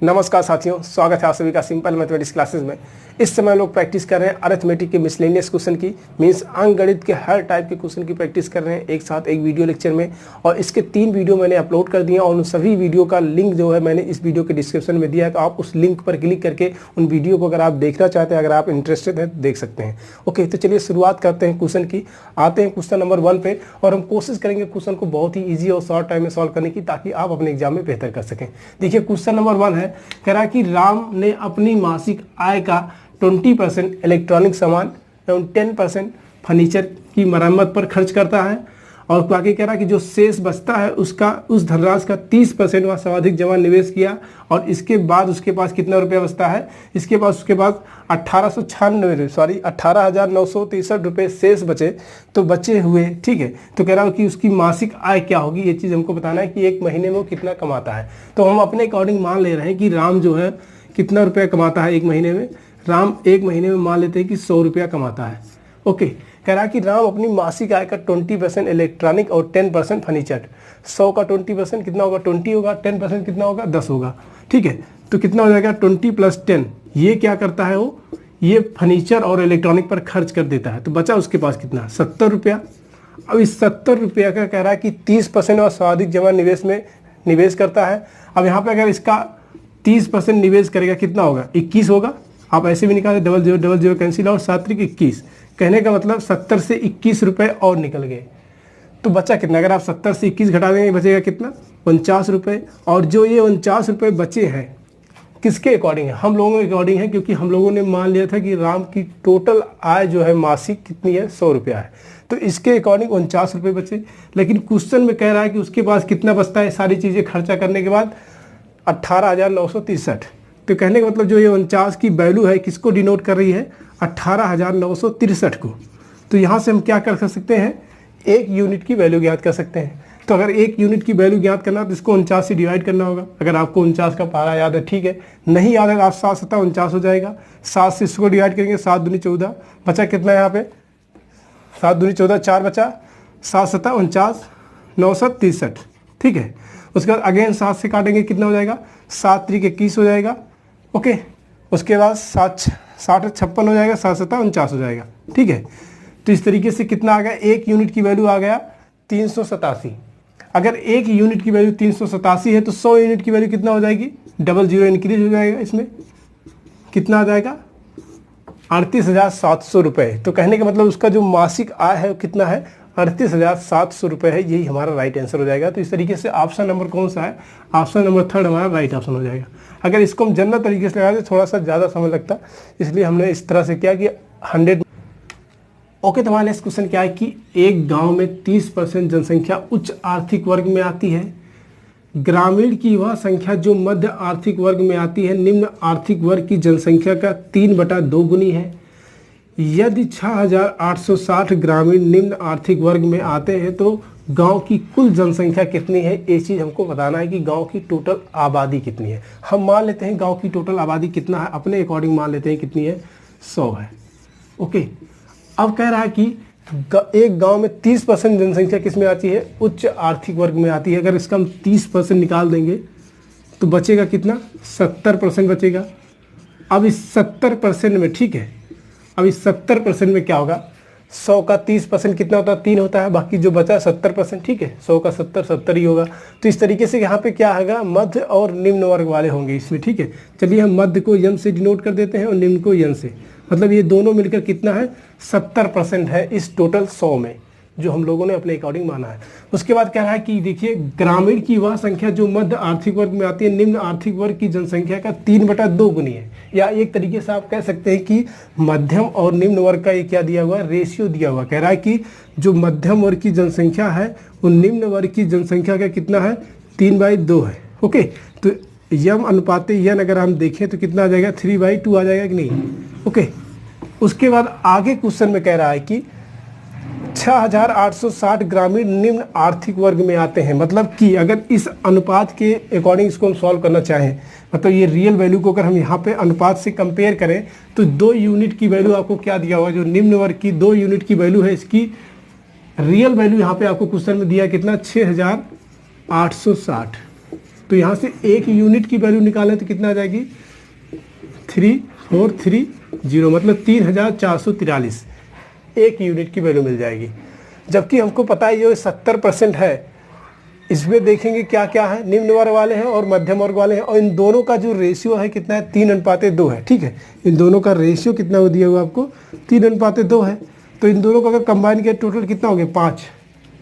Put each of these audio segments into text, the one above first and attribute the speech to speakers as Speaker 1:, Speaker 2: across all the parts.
Speaker 1: नमस्कार साथियों, स्वागत है आप सभी का सिंपल मैथमेटिक्स क्लासेस में। इस समय लोग प्रैक्टिस कर रहे हैं अरिथमेटिक के मिसलेनियस क्वेश्चन की, मींस अंकगणित के हर टाइप के क्वेश्चन की प्रैक्टिस कर रहे हैं एक साथ एक वीडियो लेक्चर में। और इसके 3 वीडियो मैंने अपलोड कर दिए और उन सभी वीडियो का लिंक जो है मैंने इस वीडियो के डिस्क्रिप्शन में दिया है, तो आप उस लिंक पर क्लिक करके उन वीडियो को अगर आप देखना चाहते हैं, अगर आप इंटरेस्टेड हैं तो देख सकते हैं। ओके, तो चलिए शुरुआत करते हैं क्वेश्चन की। आते हैं क्वेश्चन नंबर 1 पे और हम कोशिश करेंगे क्वेश्चन को बहुत ही ईजी और शॉर्ट टाइम में सॉल्व करने की, ताकि आप अपने एग्जाम में बेहतर कर सकें। देखिए क्वेश्चन नंबर 1 है, कह रहा है कि राम ने अपनी मासिक आय का 20% इलेक्ट्रॉनिक सामान एवं 10% फर्नीचर की मरम्मत पर खर्च करता है, और बाकी कह रहा है कि जो शेष बचता है उसका उस धनराशि का 30% वह सर्वाधिक जमा निवेश किया, और इसके बाद उसके पास कितना रुपया बचता है, इसके पास उसके बाद 18,963 रुपये शेष बचे, तो बचे हुए, ठीक है। तो कह रहा हूँ कि उसकी मासिक आय क्या होगी, ये चीज़ हमको बताना है कि एक महीने में वो कितना कमाता है। तो हम अपने अकॉर्डिंग मान ले रहे हैं कि राम जो है कितना रुपया कमाता है एक महीने में। राम एक महीने में मान लेते हैं कि 100 रुपया कमाता है। ओके, कह रहा है कि राम अपनी मासिक आय का 20% इलेक्ट्रॉनिक और 10% फर्नीचर। 100 का 20% कितना होगा, 20 होगा, 10% कितना होगा, 10 होगा, ठीक है। तो कितना हो जाएगा, 20 + 10। ये क्या करता है, वो ये फर्नीचर और इलेक्ट्रॉनिक पर खर्च कर देता है। तो बचा उसके पास कितना, 70 रुपया। अब इस 70 रुपया का कह रहा है कि 30% और सर्वाधिक जमा निवेश में निवेश करता है। अब यहाँ पे अगर इसका 30% निवेश करेगा कितना होगा, 21 होगा। आप ऐसे भी निकालें, 0000 कैंसिल और 7 × 21। कहने का मतलब 70 से 21 रुपये और निकल गए। तो बचा कितना, अगर आप 70 से 21 घटा देंगे बचेगा कितना, 49 रुपये। और जो ये 49 रुपये बचे हैं किसके अकॉर्डिंग है, हम लोगों के अकॉर्डिंग है, क्योंकि हम लोगों ने मान लिया था कि राम की टोटल आय जो है मासिक कितनी है, 100 रुपया है। तो इसके अकॉर्डिंग 49 रुपये बचे। लेकिन क्वेश्चन में कह रहा है कि उसके पास कितना बचता है सारी चीज़ें खर्चा करने के बाद, 18,963। तो कहने का मतलब जो ये 49 की वैल्यू है किसको डिनोट कर रही है, 18,963 को। तो यहाँ से हम क्या कर सकते हैं, एक यूनिट की वैल्यू ज्ञात कर सकते हैं। तो अगर एक यूनिट की वैल्यू ज्ञात करना तो इसको 49 से डिवाइड करना होगा। अगर आपको 49 का पारा याद है, ठीक है, नहीं याद है आप 7 × 7 = 49 हो जाएगा। 7 से इसको डिवाइड करेंगे, 7 दूनी 14, बचा कितना यहाँ पे, 7 दूनी 14, 4 बचा, 7 × 7 = 49, 963, ठीक है। उसके बाद अगेन 7 से काटेंगे, कितना हो जाएगा, 7 × 3 = 21 हो जाएगा। ओके, उसके बाद 60 × 56 हो जाएगा, 7 × 7 = 49 हो जाएगा, ठीक है। तो इस तरीके से कितना आ गया, एक यूनिट की वैल्यू आ गया 387। अगर एक यूनिट की वैल्यू 387 है तो 100 यूनिट की वैल्यू कितना हो जाएगी, 00 इंक्रीज हो जाएगा, इसमें कितना आ जाएगा, 38,700 रुपये। तो कहने का मतलब उसका जो मासिक आय है वो कितना है, 38,700 रुपये है। यही हमारा राइट आंसर हो जाएगा। तो इस तरीके से ऑप्शन नंबर कौन सा है, ऑप्शन नंबर 3 हमारा राइट ऑप्शन हो जाएगा। अगर इसको हम जनरल तरीके से लगाते थोड़ा सा ज़्यादा समय लगता, इसलिए हमने इस तरह से किया कि 100। ओके, तो हमारा नेक्स्ट क्वेश्चन क्या है कि एक गांव में 30% जनसंख्या उच्च आर्थिक वर्ग में आती है। ग्रामीण की वह संख्या जो मध्य आर्थिक वर्ग में आती है निम्न आर्थिक वर्ग की जनसंख्या का 3/2 गुनी है। यदि 6,860 ग्रामीण निम्न आर्थिक वर्ग में आते हैं तो गांव की कुल जनसंख्या कितनी है, ये चीज़ हमको बताना है कि गांव की टोटल आबादी कितनी है। हम मान लेते हैं गांव की टोटल आबादी कितना है, अपने अकॉर्डिंग मान लेते हैं कितनी है, 100 है। ओके, अब कह रहा है कि एक गांव में 30% जनसंख्या किस में आती है, उच्च आर्थिक वर्ग में आती है। अगर इसका हम 30% निकाल देंगे तो बचेगा कितना, 70% बचेगा। अब इस 70% में, ठीक है, अब इस 70% में क्या होगा, 100 का 30% कितना होता है, 3 होता है, बाकी जो बचा 70%, ठीक है, 100 का 70 ही होगा। तो इस तरीके से यहाँ पे क्या होगा, मध्य और निम्न वर्ग वाले होंगे इसमें, ठीक है। चलिए हम मध्य को यम से डिनोट कर देते हैं और निम्न को यन से, मतलब ये दोनों मिलकर कितना है, 70% है इस टोटल 100 में, जो हम लोगों ने अपने अकॉर्डिंग माना है। उसके बाद कह रहा है कि देखिए ग्रामीण की वह संख्या जो मध्य आर्थिक वर्ग में आती है निम्न आर्थिक वर्ग की जनसंख्या का 3/2 गुनी है। या एक तरीके से आप कह सकते हैं कि मध्यम और निम्न वर्ग का ये क्या दिया हुआ है, रेशियो दिया हुआ। कह रहा है कि जो मध्यम वर्ग की जनसंख्या है वो निम्न वर्ग की जनसंख्या का कितना है, 3/2 है। ओके, तो यम अनुपाते यन अगर हम देखें तो कितना आ जाएगा, 3/2 आ जाएगा कि नहीं। ओके, उसके बाद आगे क्वेश्चन में कह रहा है कि 6,860 ग्रामीण निम्न आर्थिक वर्ग में आते हैं। मतलब कि अगर इस अनुपात के अकॉर्डिंग इसको हम सॉल्व करना चाहें, मतलब ये रियल वैल्यू को अगर हम यहाँ पे अनुपात से कंपेयर करें तो 2 यूनिट की वैल्यू आपको क्या दिया हुआ है, जो निम्न वर्ग की 2 यूनिट की वैल्यू है, इसकी रियल वैल्यू यहाँ पे आपको क्वेश्चन में दिया कितना, 6,860। तो यहाँ से 1 यूनिट की वैल्यू निकालें तो कितना आ जाएगी 3430, मतलब 3443 1 यूनिट की वैल्यू मिल जाएगी। जबकि हमको पता है ये 70% है। इसमें देखेंगे क्या क्या है, निम्न वर्ग वाले हैं और मध्यम वर्ग वाले हैं, और इन दोनों का जो रेशियो है कितना है 3:2 है। ठीक है, इन दोनों का रेशियो कितना दिया हुआ आपको 3:2 है। तो इन दोनों का अगर कंबाइन किया टोटल कितना हो गया 5।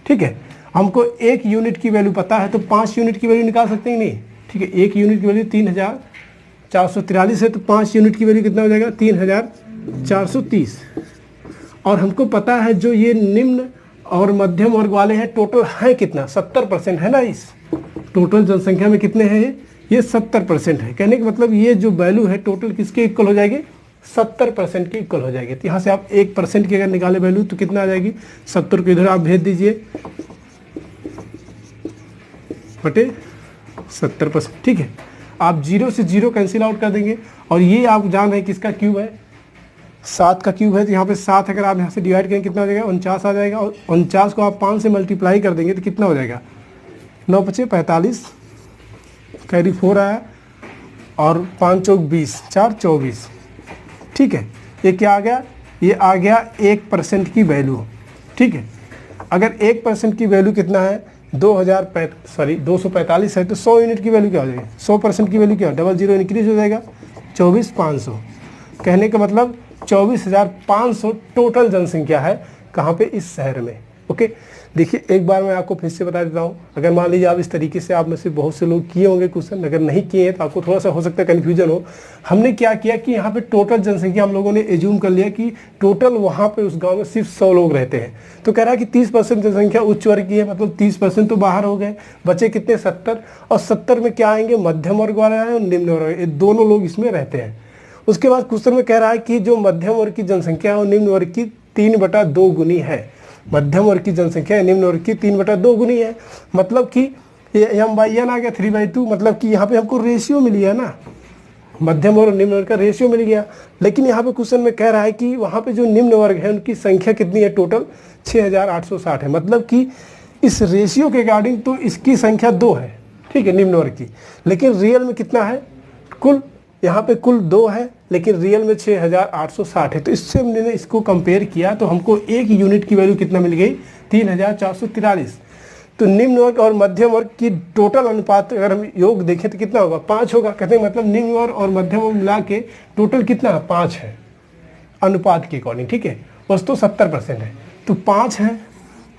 Speaker 1: ठीक है, हमको 1 यूनिट की वैल्यू पता है तो 5 यूनिट की वैल्यू निकाल सकते हैं नहीं। ठीक है, 1 यूनिट की वैल्यू 3443 है, तो 5 यूनिट की वैल्यू कितना हो जाएगा 3430। और हमको पता है जो ये निम्न और मध्यम वर्ग वाले हैं टोटल है कितना 70% है ना। इस टोटल जनसंख्या में कितने हैं ये 70% है। कहने का मतलब ये जो वैल्यू है टोटल किसके इक्वल हो जाएगी 70% के इक्वल हो जाएगी। तो यहाँ से आप 1% की अगर निकाले वैल्यू तो कितना आ जाएगी 70 को इधर आप भेज दीजिए बटे 70%। ठीक है, आप 0 से 0 कैंसिल आउट कर देंगे, और ये आप जान रहे हैं किसका क्यूब है 7 का क्यूब है। तो यहाँ पे 7 अगर आप यहाँ से डिवाइड करेंगे कितना हो जाएगा 49 आ जाएगा, और 49 को आप 5 से मल्टीप्लाई कर देंगे तो कितना हो जाएगा 9 × 5 = 45, कैरी 4 आया, और 5 × 4 = 20, 4 = 24। ठीक है, ये क्या आ गया, ये आ गया 1% की वैल्यू। ठीक है, अगर 1% की वैल्यू कितना है 245 है, तो 100 यूनिट की वैल्यू क्या हो जाएगी 100% की वैल्यू क्या, 00 इंक्रीज हो जाएगा 24,500। कहने का मतलब 24,500 टोटल जनसंख्या है कहाँ पे इस शहर में। ओके, देखिए एक बार मैं आपको फिर से बता देता हूँ। अगर मान लीजिए आप इस तरीके से आप में से बहुत से लोग किए होंगे क्वेश्चन, अगर नहीं किए हैं तो आपको थोड़ा सा हो सकता है कन्फ्यूजन हो। हमने क्या किया कि यहाँ पे टोटल जनसंख्या हम लोगों ने एज्यूम कर लिया कि टोटल वहाँ पे उस गाँव में सिर्फ 100 लोग रहते हैं। तो कह रहा है कि 30% जनसंख्या उच्च वर्ग की है, मतलब 30% तो बाहर हो गए, बचे कितने 70, और 70 में क्या आएंगे मध्यम वर्ग वाले आए और निम्न वर्ग, ये दोनों लोग इसमें रहते हैं। उसके बाद क्वेश्चन में कह रहा है कि जो मध्यम वर्ग की जनसंख्या है और निम्न वर्ग की 3/2 गुनी है। मध्यम वर्ग की जनसंख्या निम्न वर्ग की 3/2 गुनी है, मतलब कि m/n आ गया 3/2, मतलब कि यहाँ पे हमको रेशियो मिल गया ना, मध्यम वर्ग और निम्न वर्ग का रेशियो मिल गया। लेकिन यहाँ पे क्वेश्चन में कह रहा है कि वहाँ पे जो निम्न वर्ग है उनकी संख्या कितनी है टोटल 6,860 है, मतलब कि इस रेशियो के अकॉर्डिंग तो इसकी संख्या 2 है। ठीक है, निम्न वर्ग की, लेकिन रियल में कितना है, कुल यहाँ पे कुल 2 है लेकिन रियल में 6,860 है। तो इससे हमने इसको कंपेयर किया तो हमको 1 यूनिट की वैल्यू कितना मिल गई 3,443। तो निम्न वर्ग और मध्यम वर्ग की टोटल अनुपात अगर हम योग देखें तो कितना होगा 5 होगा। कहते हैं मतलब निम्न वर्ग और मध्यम वर्ग मिला के टोटल कितना है 5 है अनुपात के अकॉर्डिंग। ठीक है, बस तो 70% है तो 5 है,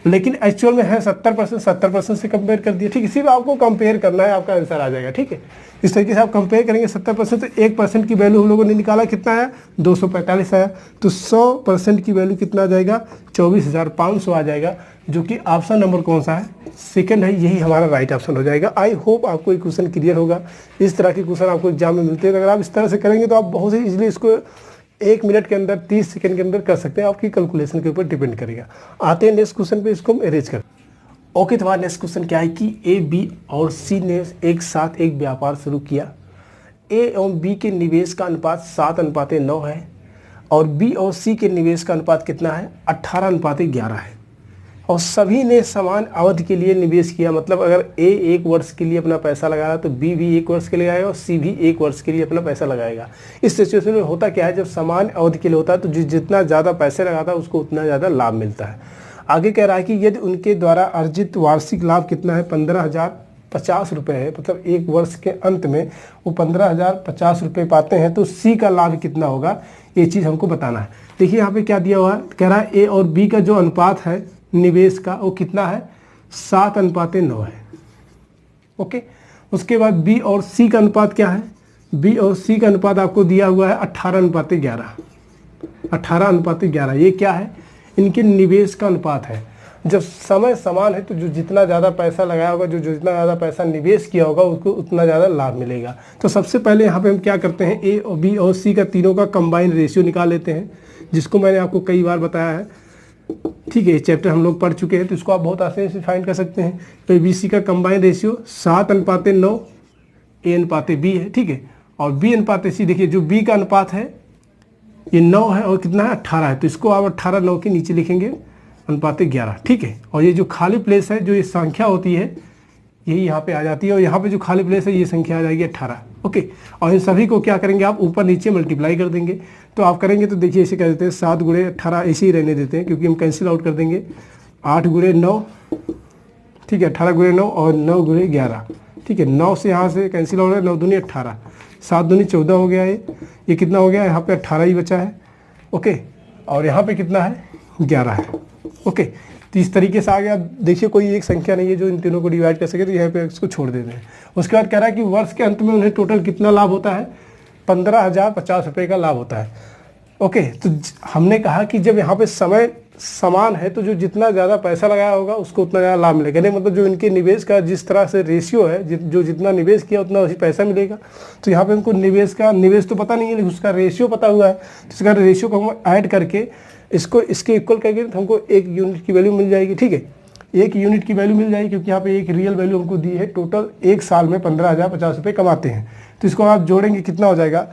Speaker 1: लेकिन एक्चुअल में है 70%, 70% से कंपेयर कर दिया। ठीक है, सिर्फ आपको कंपेयर करना है, आपका आंसर आ जाएगा। ठीक है, इस तरीके से आप कंपेयर करेंगे 70% तो 1% की वैल्यू हम लोगों ने निकाला कितना आया 245 आया, तो 100% की वैल्यू कितना आ जाएगा 24,500 आ जाएगा, जो कि ऑप्शन नंबर कौन सा है सेकंड है, यही हमारा राइट ऑप्शन हो जाएगा। आई होप आपको ये क्वेश्चन क्लियर होगा। इस तरह के क्वेश्चन आपको एग्जाम में मिलते हैं, अगर आप इस तरह से करेंगे तो आप बहुत ही इजीली इसको 1 मिनट के अंदर 30 सेकंड के अंदर कर सकते हैं, आपकी कैलकुलेशन के ऊपर डिपेंड करेगा। आते हैं नेक्स्ट क्वेश्चन पे, इसको हम अरेंज कर। ओके, तो हमारा नेक्स्ट क्वेश्चन क्या है कि ए, बी और सी ने एक साथ एक व्यापार शुरू किया। ए एवं बी के निवेश का अनुपात 7:9 है और बी और सी के निवेश का अनुपात कितना है 18:11 है, और सभी ने समान अवधि के लिए निवेश किया। मतलब अगर ए 1 वर्ष के लिए अपना पैसा लगाया तो बी भी 1 वर्ष के लिए लगाएगा और सी भी 1 वर्ष के लिए अपना पैसा लगाएगा। इस सिचुएशन में होता क्या है, जब समान अवधि के लिए होता है तो जितना ज़्यादा पैसे लगाता है उसको उतना ज़्यादा लाभ मिलता है। आगे कह रहा है कि यदि उनके द्वारा अर्जित वार्षिक लाभ कितना है 15,050 रुपये है, मतलब 1 वर्ष के अंत में वो 15,050 रुपये पाते हैं, तो सी का लाभ कितना होगा ये चीज़ हमको बताना है। देखिए यहाँ पे क्या दिया हुआ है, कह रहा है ए और बी का जो अनुपात है निवेश का वो कितना है 7:9 है। ओके, उसके बाद बी और सी का अनुपात क्या है, बी और सी का अनुपात आपको दिया हुआ है 18:11। 18:11 ये क्या है, इनके निवेश का अनुपात है। जब समय समान है तो जो जितना ज़्यादा पैसा लगाया होगा, जो जितना ज़्यादा पैसा निवेश किया होगा उसको उतना ज़्यादा लाभ मिलेगा। तो सबसे पहले यहाँ पे हम क्या करते हैं, ए और बी और सी का तीनों का कंबाइन रेशियो निकाल लेते हैं, जिसको मैंने आपको कई बार बताया है। ठीक है, चैप्टर हम लोग पढ़ चुके हैं तो इसको आप बहुत आसानी से फाइंड कर सकते हैं। तो बी सी का कंबाइन रेशियो 7:9 A/B है। ठीक है, और B/C, देखिए जो बी का अनुपात है ये 9 है और कितना है 18 है, तो इसको आप 18/9 के नीचे लिखेंगे 11। ठीक है, और ये जो खाली प्लेस है, जो ये संख्या होती है यही यहाँ पे आ जाती है, और यहाँ पे जो खाली प्लेस है ये संख्या आ जाएगी 18। ओके, और इन सभी को क्या करेंगे आप ऊपर नीचे मल्टीप्लाई कर देंगे। तो आप करेंगे तो देखिए ऐसे कर देते हैं 7 गुणे 18 ऐसे ही रहने देते हैं, क्योंकि हम कैंसिल आउट कर देंगे। 8 गुणे 9, ठीक है, 18 गुणे 9 और 9 गुणे 11, ठीक है। 9 से यहाँ से कैंसिल हो रहा है, 9 दूनी 18, 7 दूनी 14 हो गया। ये कितना हो गया, यहाँ पे 18 ही बचा है। ओके, और यहाँ पे कितना है, 11 है। ओके, तो इस तरीके से आ गया। देखिए कोई एक संख्या नहीं है जो इन तीनों को डिवाइड कर सके, तो यहाँ पे इसको छोड़ देते हैं। उसके बाद कह रहा है कि वर्ष के अंत में उन्हें टोटल कितना लाभ होता है, 15,050 रुपये का लाभ होता है। ओके, तो हमने कहा कि जब यहाँ पे समय समान है तो जो जितना ज़्यादा पैसा लगाया होगा उसको उतना ज़्यादा लाभ मिलेगा। नहीं मतलब जो इनके निवेश का जिस तरह से रेशियो है, जो जितना निवेश किया उतना वही पैसा मिलेगा। तो यहाँ पे हमको निवेश तो पता नहीं है, लेकिन उसका रेशियो पता हुआ है। तो इसका रेशियो को हम ऐड करके इसको इसके इक्वल करके तो हमको 1 यूनिट की वैल्यू मिल जाएगी। ठीक है, 1 यूनिट की वैल्यू मिल जाएगी, क्योंकि यहाँ पे एक रियल वैल्यू हमको दी है। टोटल एक साल में 15,050 रुपये कमाते हैं। तो इसको आप जोड़ेंगे कितना हो जाएगा,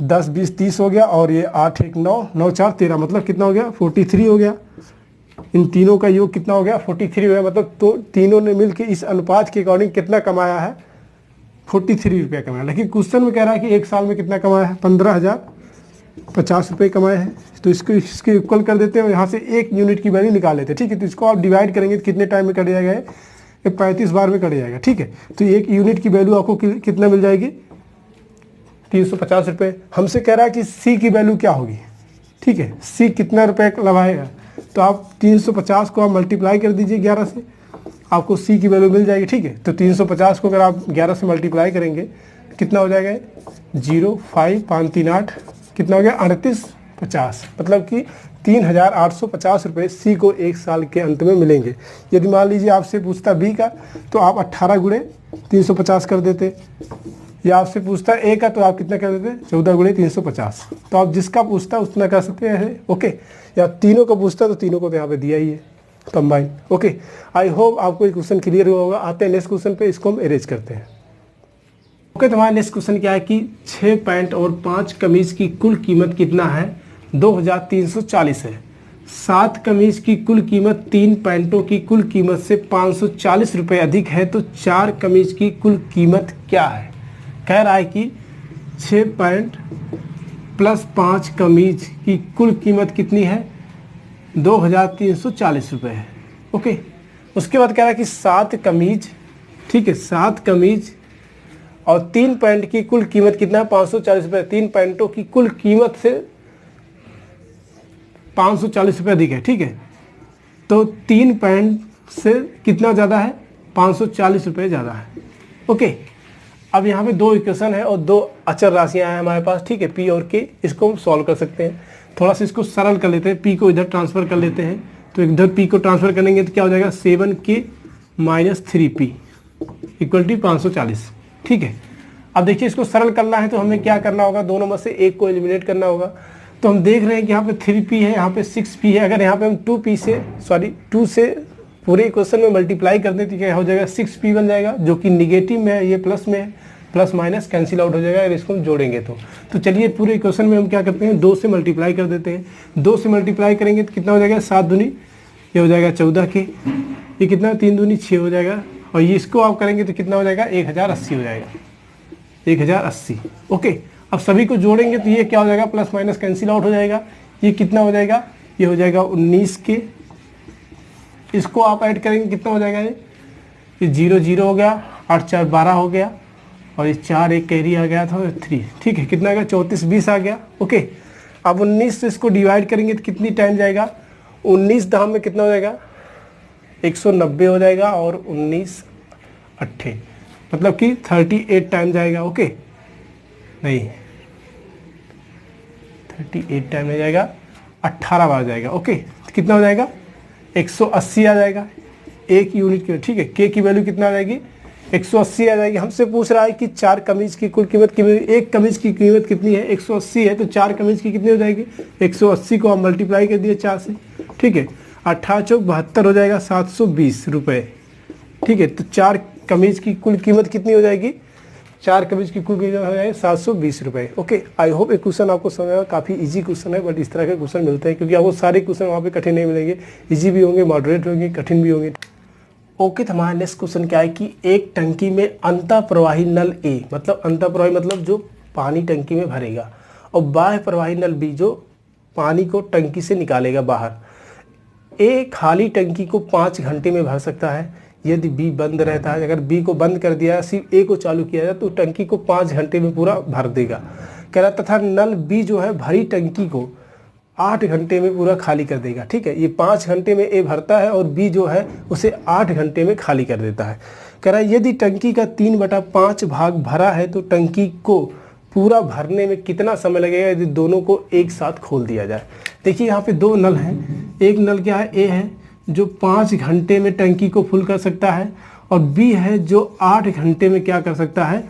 Speaker 1: 10 20 30 हो गया, और ये 8 1 9 9 4 13, मतलब कितना हो गया, 43 हो गया। इन तीनों का योग कितना हो गया, 43 हो गया। मतलब तो तीनों ने मिलकर इस अनुपात के अकॉर्डिंग कितना कमाया है, 43 रुपया कमाया। लेकिन क्वेश्चन में कह रहा है कि एक साल में कितना कमाया है, 15,050 रुपये कमाए हैं। तो इसको इसके इक्वल कर देते हैं और यहाँ से 1 यूनिट की वैल्यू निकाल लेते हैं। ठीक है, तो इसको आप डिवाइड करेंगे तो कितने टाइम में कट जाएगा, ये 35 बार में कट जाएगा। ठीक है, तो 1 यूनिट की वैल्यू आपको कितना मिल जाएगी, 350 रुपये। हमसे कह रहा है कि सी की वैल्यू क्या होगी। ठीक है, सी कितना रुपये लगाएगा, तो आप 350 को आप मल्टीप्लाई कर दीजिए 11 से, आपको सी की वैल्यू मिल जाएगी। ठीक है, तो 350 को अगर आप 11 से मल्टीप्लाई करेंगे कितना हो जाएगा, 0 5 5 3 8, कितना हो गया, 3850, मतलब कि 3,850 रुपये सी को एक साल के अंत में मिलेंगे। यदि मान लीजिए आपसे पूछता बी का, तो आप 18 गुणे 350 कर देते, या आपसे पूछता ए का, तो आप कितना कर देते, 14 गुणे 350। तो आप जिसका पूछता है उतना कर सकते हैं। ओके, या तीनों को पूछता तो तीनों को तो यहाँ पे दिया ही है कंबाइन। ओके, आई होप आपको ये क्वेश्चन क्लियर हुआ होगा। आते हैं नेक्स्ट क्वेश्चन पे, इसको हम अरेंज करते हैं। ओके, तो हमारा नेक्स्ट क्वेश्चन क्या है कि 6 पैंट और 5 कमीज की कुल कीमत कितना है, 2,340 है। 7 कमीज की कुल कीमत 3 पैंटों की कुल कीमत से 540 रुपये अधिक है, तो 4 कमीज की कुल कीमत क्या है। कह रहा है कि 6 पैंट प्लस 5 कमीज की कुल कीमत कितनी है, 2,340 रुपये है। ओके, उसके बाद कह रहा है कि 7 कमीज, ठीक है, 7 कमीज और 3 पैंट की कुल कीमत कितना है, 540 रुपये। 3 पैंटों की कुल कीमत से 540 रुपये अधिक है। ठीक है, तो 3 पैंट से कितना ज़्यादा है, 540 रुपये ज़्यादा है। ओके, अब यहाँ पे 2 इक्वेशन है और 2 अचर राशियाँ हैं हमारे पास। ठीक है, पी और के, इसको हम सॉल्व कर सकते हैं। थोड़ा सा इसको सरल कर लेते हैं, पी को इधर ट्रांसफ़र कर लेते हैं। तो इधर पी को ट्रांसफ़र करेंगे तो क्या हो जाएगा, 7k - 3p इक्वल टू 540। ठीक है, अब देखिए इसको सरल करना है तो हमें क्या करना होगा, दोनों में से एक को एलिमिनेट करना होगा। तो हम देख रहे हैं कि यहाँ पे 3p है, यहाँ पे 6p है। अगर यहाँ पे हम 2 से पूरे इक्वेशन में मल्टीप्लाई कर दें तो क्या हो जाएगा, 6p बन जाएगा, जो कि निगेटिव में है, ये प्लस में है। प्लस माइनस कैंसिल आउट हो जाएगा अगर इसको हम जोड़ेंगे तो चलिए पूरे इक्वेशन में हम क्या करते हैं, 2 से मल्टीप्लाई कर देते हैं। 2 से मल्टीप्लाई करेंगे तो कितना हो जाएगा, 7 दूनी ये हो जाएगा 14k, ये कितना 3 दूनी 6 हो जाएगा, और ये इसको आप करेंगे तो कितना हो जाएगा, 1080 हो जाएगा, 1080। ओके, अब सभी को जोड़ेंगे तो ये क्या हो जाएगा, प्लस माइनस कैंसिल आउट हो जाएगा। ये कितना हो जाएगा, ये हो जाएगा 19k। इसको आप ऐड करेंगे कितना हो जाएगा, ये 0 0 हो गया, 8 4 12 हो गया, और ये 4 1 कैरी आ गया था 3। ठीक है, कितना आ गया, 34 20 आ गया। ओके, अब 19 से इसको डिवाइड करेंगे तो कितनी टाइम जाएगा, 19 दाम में कितना हो जाएगा, 190 हो जाएगा, और 19 8 मतलब कि 38 टाइम जाएगा। ओके, नहीं 38 टाइम नहीं जाएगा, 18 बार जाएगा। ओके, तो कितना हो जाएगा, 180 आ जाएगा 1 यूनिट की। ठीक है, के की वैल्यू कितना आ जाएगी, 180 आ जाएगी। हमसे पूछ रहा है कि 4 कमीज की कुल कीमत, एक कमीज की कीमत कितनी है, 180 है, तो 4 कमीज की कितनी हो जाएगी, 180 को हम मल्टीप्लाई कर दिए 4 से। ठीक है, 18 चौक 72 हो जाएगा, 720 रुपये। ठीक है, तो 4 कमीज की कुल कीमत कितनी हो जाएगी, 4 कमीज की कुल कीमत हो जाएगी 720 रुपये। ओके, आई होप ये क्वेश्चन आपको समझ आएगा। काफ़ी इजी क्वेश्चन है, बट इस तरह के क्वेश्चन मिलते हैं, क्योंकि आपको सारे क्वेश्चन वहाँ पे कठिन नहीं मिलेंगे, इजी भी होंगे, मॉडरेट होंगे, कठिन भी होंगे। ओके, तो हमारा नेक्स्ट क्वेश्चन क्या है कि एक टंकी में अंतःप्रवाही नल ए, मतलब अंतःप्रवाही मतलब जो पानी टंकी में भरेगा, और बाह्य प्रवाही नल बी जो पानी को टंकी से निकालेगा बाहर। ए खाली टंकी को 5 घंटे में भर सकता है यदि बी बंद रहता है। अगर बी को बंद कर दिया, सिर्फ ए को चालू किया जाए तो टंकी को 5 घंटे में पूरा भर देगा, कह रहा। तथा नल बी जो है भरी टंकी को 8 घंटे में पूरा खाली कर देगा। ठीक है, ये 5 घंटे में ए भरता है और बी जो है उसे 8 घंटे में खाली कर देता है। कह रहा है यदि टंकी का 3/5 भाग भरा है तो टंकी को पूरा भरने में कितना समय लगेगा यदि दोनों को एक साथ खोल दिया जाए। देखिए यहाँ पे 2 नल हैं, एक नल क्या है, ए है जो 5 घंटे में टंकी को फुल कर सकता है, और बी है जो 8 घंटे में क्या कर सकता है,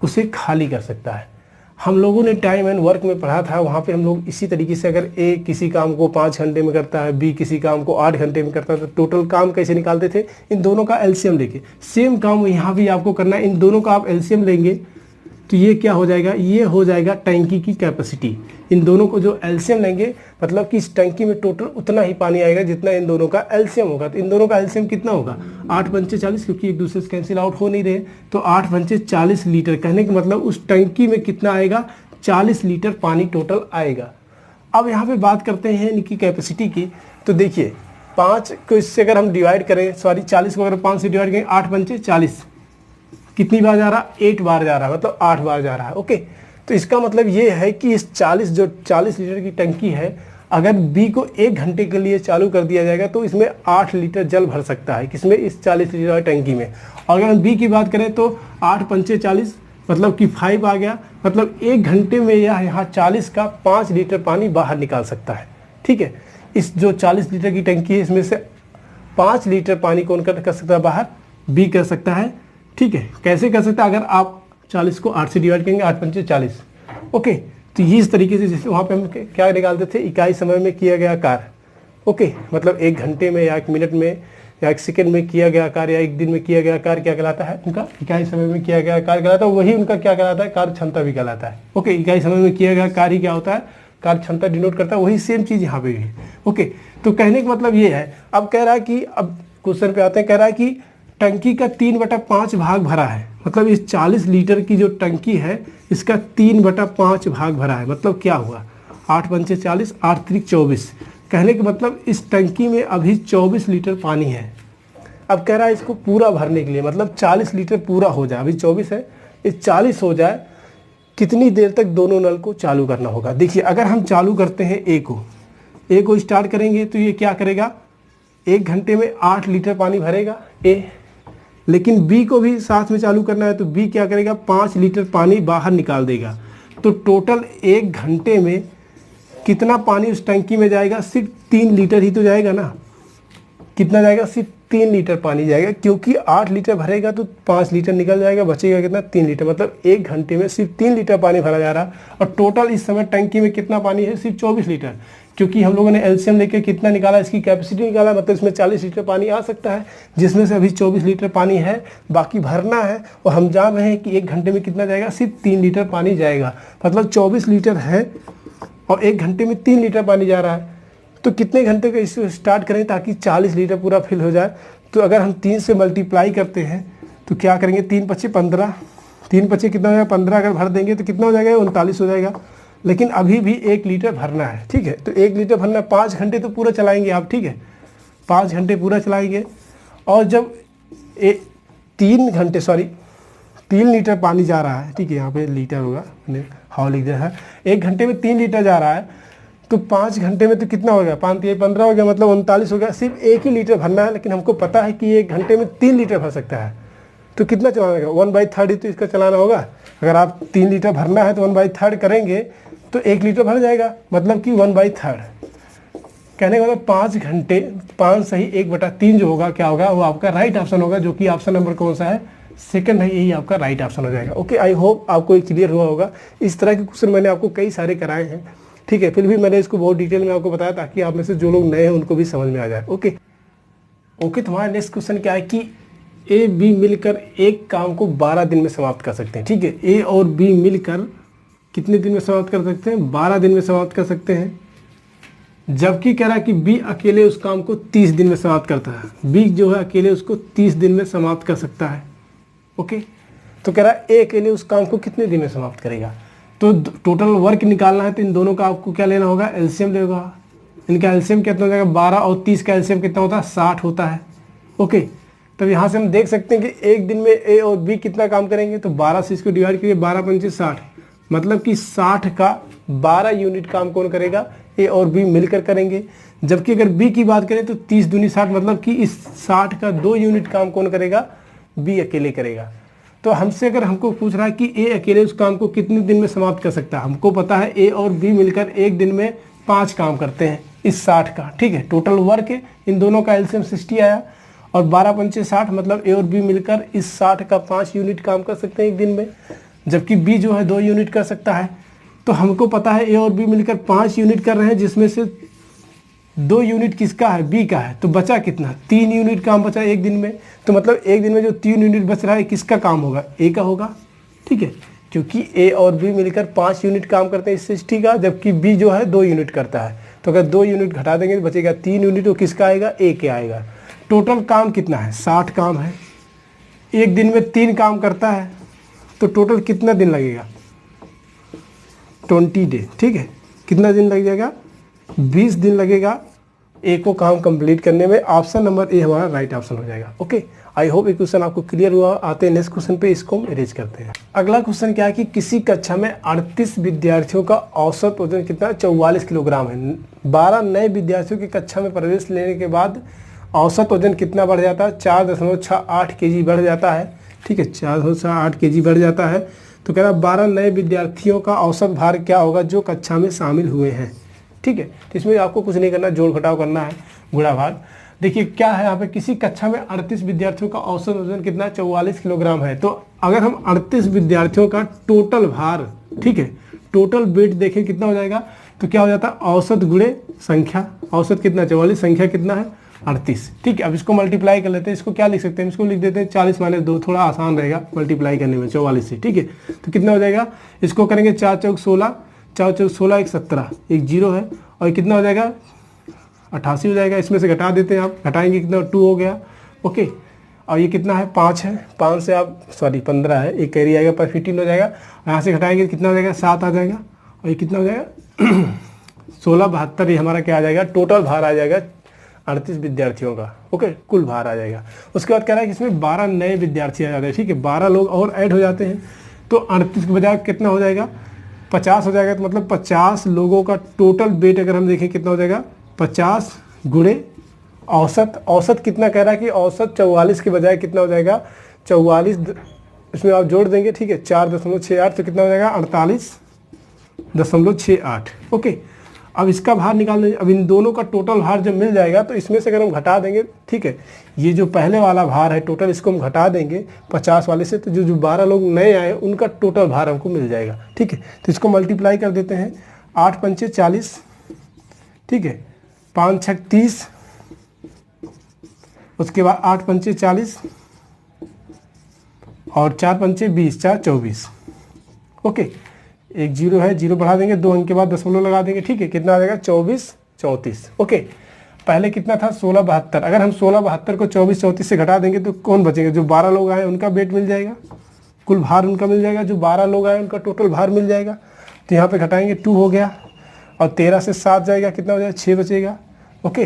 Speaker 1: उसे खाली कर सकता है। हम लोगों ने टाइम एंड वर्क में पढ़ा था, वहाँ पे हम लोग इसी तरीके से अगर ए किसी काम को 5 घंटे में करता है, बी किसी काम को 8 घंटे में करता है, तो टोटल काम कैसे निकालते थे, इन दोनों का एलसीएम लेके। सेम काम यहाँ भी आपको करना है, इन दोनों का आप एलसीएम लेंगे तो ये क्या हो जाएगा, ये हो जाएगा टंकी की कैपेसिटी। इन दोनों को जो एलसीएम लेंगे मतलब कि इस टंकी में टोटल उतना ही पानी आएगा जितना इन दोनों का एलसीएम होगा। तो इन दोनों का एलसीएम कितना होगा, 8 पंचे 40, क्योंकि एक दूसरे से कैंसिल आउट हो नहीं रहे, तो 8 पंचे 40 लीटर। कहने का मतलब उस टंकी में कितना आएगा, 40 लीटर पानी टोटल आएगा। अब यहाँ पे बात करते हैं इनकी कैपेसिटी की। तो देखिए 5 को इससे अगर हम डिवाइड करें, 40 को अगर 5 से डिवाइड करें, 8 पंचे 40, कितनी बार जा रहा, 8 बार जा रहा है, मतलब 8 बार जा रहा है। ओके, तो इसका मतलब ये है कि इस 40 लीटर की टंकी है, अगर बी को 1 घंटे के लिए चालू कर दिया जाएगा तो इसमें 8 लीटर जल भर सकता है, किसमें, इस 40 लीटर वाली टंकी में। और अगर हम बी की बात करें तो 8 पंचे 40 मतलब कि 5 आ गया, मतलब 1 घंटे में यह यहाँ 40 का 5 लीटर पानी बाहर निकाल सकता है। ठीक है, इस जो 40 लीटर की टंकी है इसमें से 5 लीटर पानी कौन कर सकता है बाहर, बी कर सकता है। ठीक है, कैसे कर सकता है, अगर आप 40 को 8 से डिवाइड करेंगे, 8 पंचे 40। ओके, तो ये इस तरीके से, जैसे वहाँ पे हम क्या निकालते थे, इकाई समय में किया गया कार्य। ओके, मतलब 1 घंटे में या 1 मिनट में या 1 सेकंड में किया गया कार्य या 1 दिन में किया गया कार्य क्या कहलाता है, उनका इकाई समय में किया गया कार्य कहलाता है। वही उनका क्या कहलाता है, कार्य क्षमता भी कहलाता है। ओके, इकाई समय में किया गया कार्य क्या होता है, कार्य क्षमता डिनोट करता है, वही सेम चीज़ यहाँ पे भी है। ओके, तो कहने का मतलब ये है। अब कह रहा है कि, अब क्वेश्चन पे आते हैं, कह रहा है कि टंकी का 3/5 भाग भरा है, मतलब इस 40 लीटर की जो टंकी है इसका 3/5 भाग भरा है। मतलब क्या हुआ, 8 पंचे 40, 8 त्रिक 24। कहने का मतलब इस टंकी में अभी 24 लीटर पानी है। अब कह रहा है इसको पूरा भरने के लिए, मतलब 40 लीटर पूरा हो जाए, अभी 24 है, इस 40 हो जाए, कितनी देर तक दोनों नल को चालू करना होगा। देखिए अगर हम चालू करते हैं ए को स्टार्ट करेंगे तो ये क्या करेगा, 1 घंटे में 8 लीटर पानी भरेगा ए, लेकिन बी को भी साथ में चालू करना है तो बी क्या करेगा, 5 लीटर पानी बाहर निकाल देगा। तो टोटल 1 घंटे में कितना पानी उस टंकी में जाएगा, सिर्फ 3 लीटर ही तो जाएगा ना। कितना जाएगा, सिर्फ 3 लीटर पानी जाएगा, क्योंकि 8 लीटर भरेगा तो 5 लीटर निकल जाएगा, बचेगा कितना, 3 लीटर। मतलब 1 घंटे में सिर्फ 3 लीटर पानी भरा जा रहा है। और टोटल इस समय टंकी में कितना पानी है, सिर्फ 24 लीटर, क्योंकि हम लोगों ने एलसीएम लेके कितना निकाला, इसकी कैपेसिटी निकाला, मतलब इसमें 40 लीटर पानी आ सकता है, जिसमें से अभी 24 लीटर पानी है, बाकी भरना है। और हम जान रहे हैं कि 1 घंटे में कितना जाएगा, सिर्फ 3 लीटर पानी जाएगा। मतलब 24 लीटर है और 1 घंटे में 3 लीटर पानी जा रहा है। तो कितने घंटे का इसको स्टार्ट करें ताकि 40 लीटर पूरा फिल हो जाए। तो अगर हम 3 से मल्टीप्लाई करते हैं तो क्या करेंगे, 3 पच्चे 15, 3 पच्चे कितना हो जाएगा, 15 अगर भर देंगे तो कितना हो जाएगा, 39 हो जाएगा। लेकिन अभी भी 1 लीटर भरना है। ठीक है, तो 1 लीटर भरना, 5 घंटे तो पूरा चलाएंगे आप। ठीक है, 5 घंटे पूरा चलाएंगे। और जब 3 लीटर पानी जा रहा है, ठीक है, यहाँ पे लीटर होगा, मैंने हाउ लिख दिया है, 1 घंटे में 3 लीटर जा रहा है, तो 5 घंटे में तो कितना हो गया, 5 3 15 हो गया, मतलब 39 हो गया। सिर्फ 1 ही लीटर भरना है, लेकिन हमको पता है कि 1 घंटे में 3 लीटर भर सकता है। तो कितना चलाना होगा, 1/3 ही तो इसका चलाना होगा। अगर आप 3 लीटर भरना है तो 1/3 करेंगे तो 1 लीटर भर जाएगा, मतलब कि 1/3। कहने का मतलब 5 घंटे, 5 सही 1/3 जो होगा क्या होगा, वो आपका राइट ऑप्शन होगा, जो कि ऑप्शन नंबर कौन सा है, सेकंड है, यही आपका राइट ऑप्शन हो जाएगा। ओके, आई होप आपको ये क्लियर हुआ होगा। इस तरह के क्वेश्चन मैंने आपको कई सारे कराए हैं। ठीक है, फिर भी मैंने इसको बहुत डिटेल में आपको बताया ताकि आप में से जो लोग नए हैं उनको भी समझ में आ जाए। ओके, तो हमारा नेक्स्ट क्वेश्चन क्या है कि ए बी मिलकर एक काम को 12 दिन में समाप्त कर सकते हैं। ठीक है, ए और बी मिलकर कितने दिन में समाप्त कर सकते हैं, 12 दिन में समाप्त कर सकते हैं। जबकि कह रहा है कि बी अकेले उस काम को 30 दिन में समाप्त करता है। बी जो है अकेले उसको 30 दिन में समाप्त कर सकता है। ओके, तो कह रहा है ए अकेले उस काम को कितने दिन में समाप्त करेगा। तो टोटल वर्क निकालना है तो इन दोनों का आपको क्या लेना होगा, एलसीएम लेगा। इनका एलसीएम कितना हो जाएगा, 12 और 30 का एलसीएम कितना होता है, 60 होता है। ओके, तब यहाँ से हम देख सकते हैं कि एक दिन में ए और बी कितना काम करेंगे, तो 12 से इसको डिवाइड करिए, 12 पंचे 60, मतलब कि 60 का 12 यूनिट काम कौन करेगा, ए और बी मिलकर करेंगे। जबकि अगर बी की बात करें तो 30 दूनी 60, मतलब कि इस 60 का 2 यूनिट काम कौन करेगा, बी अकेले करेगा। तो हमसे अगर हमको पूछ रहा है कि ए अकेले उस काम को कितने दिन में समाप्त कर सकता है, हमको पता है ए और बी मिलकर एक दिन में 5 काम करते हैं इस 60 का। ठीक है, टोटल वर्क है, इन दोनों का एलसीएम 60 आया और 12 पंचे 60, मतलब ए और बी मिलकर इस 60 का 5 यूनिट काम कर सकते हैं एक दिन में। जबकि बी जो है 2 यूनिट कर सकता है। तो हमको पता है ए और बी मिलकर 5 यूनिट कर रहे हैं, जिसमें से 2 यूनिट किसका है, बी का है। तो बचा कितना, 3 यूनिट काम बचा एक दिन में। तो मतलब एक दिन में जो 3 यूनिट बच रहा है किसका काम होगा, ए का होगा। ठीक है, क्योंकि ए और बी मिलकर 5 यूनिट काम करते हैं इस 60 का, जबकि बी जो है 2 यूनिट करता है। तो अगर 2 यूनिट घटा देंगे तो बचेगा 3 यूनिट, तो किसका आएगा, ए के आएगा। टोटल काम कितना है, 60 काम है। एक दिन में 3 काम करता है, तो टोटल कितना दिन लगेगा, 20 डे। ठीक है, कितना दिन लग जाएगा, 20 दिन लगेगा ए को काम कंप्लीट करने में। ऑप्शन नंबर ए हमारा राइट ऑप्शन हो जाएगा। ओके, आई होप ये क्वेश्चन आपको क्लियर हुआ। आते हैं नेक्स्ट क्वेश्चन पे, इसको हम अरेंज करते हैं। अगला क्वेश्चन क्या है कि किसी कक्षा में 38 विद्यार्थियों का औसत वजन कितना, 44 किलोग्राम है। 12 नए विद्यार्थियों की कक्षा में प्रवेश लेने के बाद औसत वजन कितना बढ़ जाता है, 4.68 kg बढ़ जाता है। ठीक है, 4.68 kg बढ़ जाता है। तो कह रहा है 12 नए विद्यार्थियों का औसत भार क्या होगा जो कक्षा में शामिल हुए हैं। ठीक है, तो इसमें आपको कुछ नहीं करना, जोड़ घटाव करना है, गुणा भाग। देखिए क्या है यहाँ पे, किसी कक्षा में 38 विद्यार्थियों का औसत वजन कितना, 44 किलोग्राम है। तो अगर हम 38 विद्यार्थियों का टोटल भार, ठीक है, टोटल वेट देखें कितना हो जाएगा, तो क्या हो जाता है, औसत गुणे संख्या। औसत कितना 44, संख्या कितना है 38। ठीक है, अब इसको मल्टीप्लाई कर लेते हैं। इसको क्या लिख सकते हैं, इसको लिख देते हैं 40 - 2, थोड़ा आसान रहेगा मल्टीप्लाई करने में 44 से। ठीक है, तो कितना हो जाएगा, इसको करेंगे 4 चौक 16, 4 चौक 16, 1 17, एक 0 है, और कितना हो जाएगा 88 हो जाएगा। इसमें से घटा देते हैं, आप घटाएंगे कितना, 2 हो गया। ओके, और ये कितना है, 5 है, 5 से आप 15 है, एक कैरी आएगा पर 15 हो जाएगा। यहाँ से घटाएंगे कितना हो जाएगा, 7 आ जाएगा, और ये कितना हो जाएगा 1672। ये हमारा क्या आ जाएगा, टोटल भार आ जाएगा 38 विद्यार्थियों का। ओके, कुल भार आ जाएगा। उसके बाद कह रहा है कि इसमें 12 नए विद्यार्थी आ जाते हैं। ठीक है, 12 लोग और ऐड हो जाते हैं, तो 38 के बजाय कितना हो जाएगा, 50 हो जाएगा। तो मतलब 50 लोगों का टोटल वेट अगर हम देखें कितना हो जाएगा, 50 गुणे औसत। औसत कितना कह रहा है कि औसत 44 के बजाय कितना हो जाएगा, 44 इसमें आप जोड़ देंगे। ठीक है, 4.68, तो कितना हो जाएगा 48.68। ओके, अब इसका भार निकाल देंगे। अब इन दोनों का टोटल भार जब मिल जाएगा तो इसमें से अगर हम घटा देंगे, ठीक है, ये जो पहले वाला भार है टोटल, इसको हम घटा देंगे 50 वाले से, तो जो 12 लोग नए आए उनका टोटल भार हमको मिल जाएगा। ठीक है, तो इसको मल्टीप्लाई कर देते हैं, 8 पंचे 40, ठीक है, 5 छक 30, उसके बाद 8 पंचे 40 और 4 पंचे 20, 4 24। ओके, एक 0 है, 0 बढ़ा देंगे, 2 अंक के बाद दशमलव लगा देंगे। ठीक है, कितना आ जाएगा 24 34। ओके, पहले कितना था 1672। अगर हम 1672 को 24 34 से घटा देंगे तो कौन बचेगा, जो 12 लोग आए उनका वेट मिल जाएगा, कुल भार उनका मिल जाएगा। जो 12 लोग आए उनका टोटल भार मिल जाएगा। तो यहाँ पे घटाएंगे 2 हो गया, और 13 से 7 जाएगा, कितना हो जाएगा 6 बचेगा। ओके,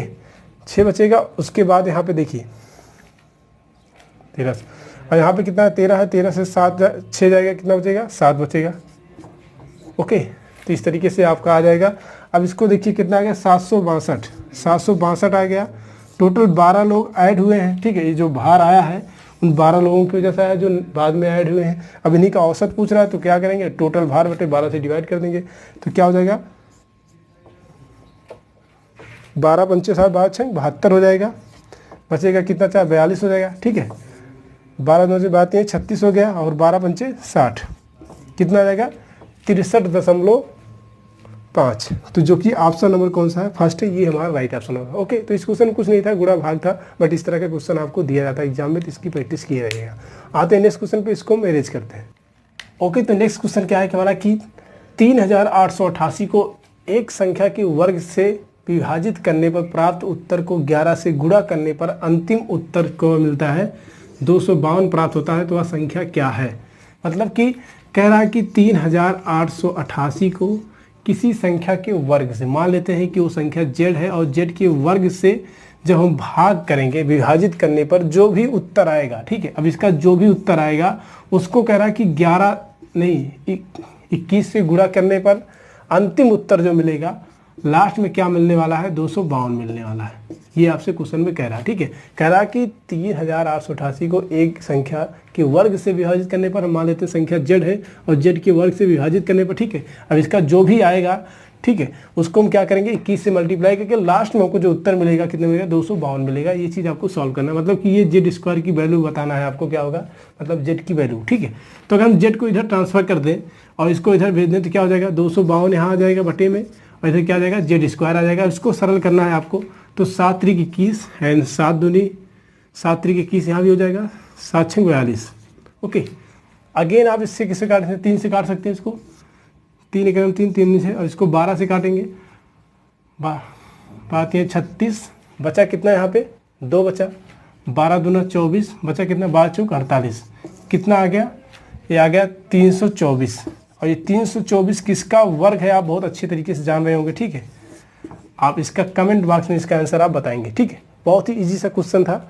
Speaker 1: 6 बचेगा। उसके बाद यहाँ पे देखिए 13, और यहाँ पे कितना है 13 है, 13 से 6 जाएगा, कितना बचेगा 7 बचेगा। ओके, तो इस तरीके से आपका आ जाएगा। अब इसको देखिए कितना आ गया 762, 762 आ गया। टोटल 12 लोग ऐड हुए हैं। ठीक है, ये जो भार आया है उन 12 लोगों की वजह से आया जो बाद में ऐड हुए हैं। अब इन्हीं का औसत पूछ रहा है, तो क्या करेंगे, टोटल भार बटे 12 से डिवाइड कर देंगे। तो क्या हो जाएगा 12 पंचे 7, 12 6 72 हो जाएगा। बचेगा कितना, 4 42 हो जाएगा। ठीक है, 12 2 से बात ये 36 हो गया, और 12 पंचे 60, कितना आ जाएगा 63.5। तो जो कि ऑप्शन नंबर कौन सा है, फर्स्ट है, ये हमारा राइट ऑप्शन होगा। ओके, तो इस क्वेश्चन में कुछ नहीं था, गुणा भाग था, बट इस तरह का क्वेश्चन आपको दिया जाता है एग्जाम में, तो इसकी प्रैक्टिस किया रहेगा। आते हैं नेक्स्ट क्वेश्चन पे, इसको हम अरेंज करते हैं। ओके, तो नेक्स्ट क्वेश्चन क्या है कि हमारा कि 3888 को एक संख्या के वर्ग से विभाजित करने पर प्राप्त उत्तर को 11 से गुणा करने पर अंतिम उत्तर को मिलता है 252 प्राप्त होता है, तो वह संख्या क्या है। मतलब कि कह रहा है कि 3888 को किसी संख्या के वर्ग से, मान लेते हैं कि वो संख्या z है और z के वर्ग से जब हम भाग करेंगे, विभाजित करने पर जो भी उत्तर आएगा, ठीक है, अब इसका जो भी उत्तर आएगा उसको कह रहा है कि 21 से गुणा करने पर अंतिम उत्तर जो मिलेगा लास्ट में क्या मिलने वाला है, 252 मिलने वाला है। ये आपसे क्वेश्चन में कह रहा है, ठीक है। कह रहा है कि 3888 को एक संख्या के वर्ग से विभाजित करने पर, हम मान लेते हैं संख्या z है और z के वर्ग से विभाजित करने पर, ठीक है, अब इसका जो भी आएगा, ठीक है, उसको हम क्या करेंगे 21 से मल्टीप्लाई करके लास्ट में हमको जो उत्तर मिलेगा कितना मिलेगा, 252 मिलेगा। ये चीज़ आपको सॉल्व करना है, मतलब कि ये जेड स्क्वायर की वैल्यू बताना है आपको, क्या होगा, मतलब जेड की वैल्यू, ठीक है। तो अगर हम जेड को इधर ट्रांसफर कर दें और इसको इधर भेज दें तो क्या हो जाएगा, 252 यहाँ आ जाएगा बटे में, और इधर क्या आ जाएगा, जेड स्क्वायर आ जाएगा। इसको सरल करना है आपको, तो 7 त्रिक 21 एंड 7 दूनी 7 त्रिक 21 यहाँ भी हो जाएगा, 7 छंग 42। ओके, अगेन आप इससे किससे काट सकते हैं, 3 से काट सकते हैं इसको, 3 एकम 3 3 से, और इसको 12 से काटेंगे, 12 36, बचा कितना यहाँ पे 2 बचा, 12 दूना 24, बचा कितना 12 चौक 48, कितना आ गया, ये आ गया 324। और ये 324 किसका वर्ग है आप बहुत अच्छे तरीके से जान रहे होंगे, ठीक है। आप इसका कमेंट बॉक्स में इसका आंसर आप बताएंगे, ठीक है। बहुत ही इजी सा क्वेश्चन था।